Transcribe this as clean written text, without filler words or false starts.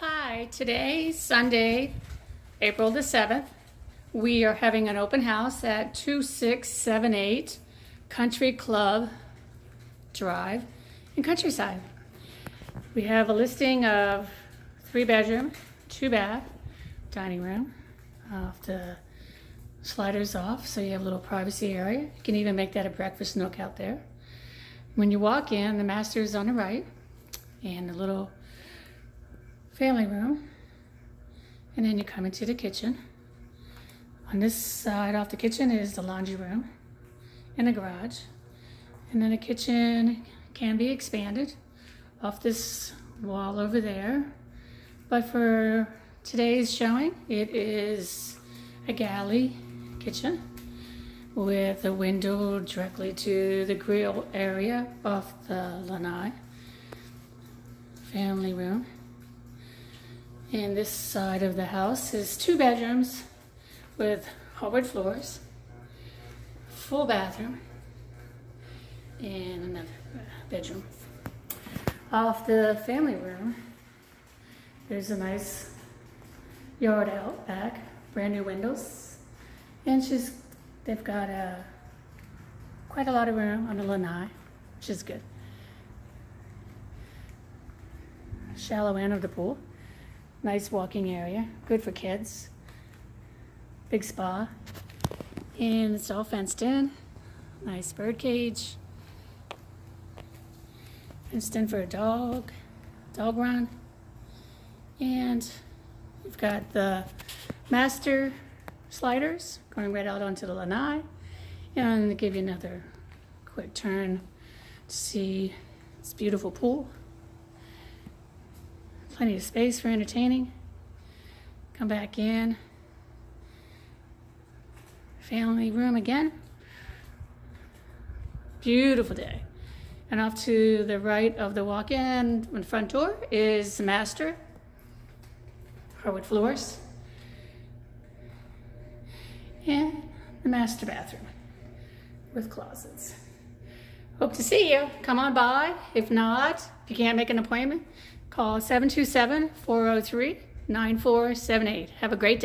Hi, today, Sunday, April the 7th, we are having an open house at 2678 Country Club Drive in Countryside. We have a listing of 3-bedroom, 2-bath, dining room, off the sliders off, so you have a little privacy area. You can even make that a breakfast nook out there. When you walk in, the master is on the right, and the little family room, and then you come into the kitchen. On this side off the kitchen is the laundry room and the garage, and then the kitchen can be expanded off this wall over there, but for today's showing it is a galley kitchen with a window directly to the grill area off the lanai. Family room. And this side of the house is 2 bedrooms with hardwood floors, full bathroom, and another bedroom. Off the family room, there's a nice yard out back, brand new windows, and they've got quite a lot of room on the lanai, which is good. Shallow end of the pool. Nice walking area, good for kids. Big spa, and it's all fenced in. Nice bird cage. Fenced in for a dog run. And you've got the master sliders going right out onto the lanai. And to give you another quick turn to see this beautiful pool. Plenty of space for entertaining. Come back in. Family room again. Beautiful day. And off to the right of the walk-in front door is the master. Hardwood floors. And the master bathroom with closets. Hope to see you. Come on by. If not, if you can't make an appointment, call 727-403-9478. Have a great day.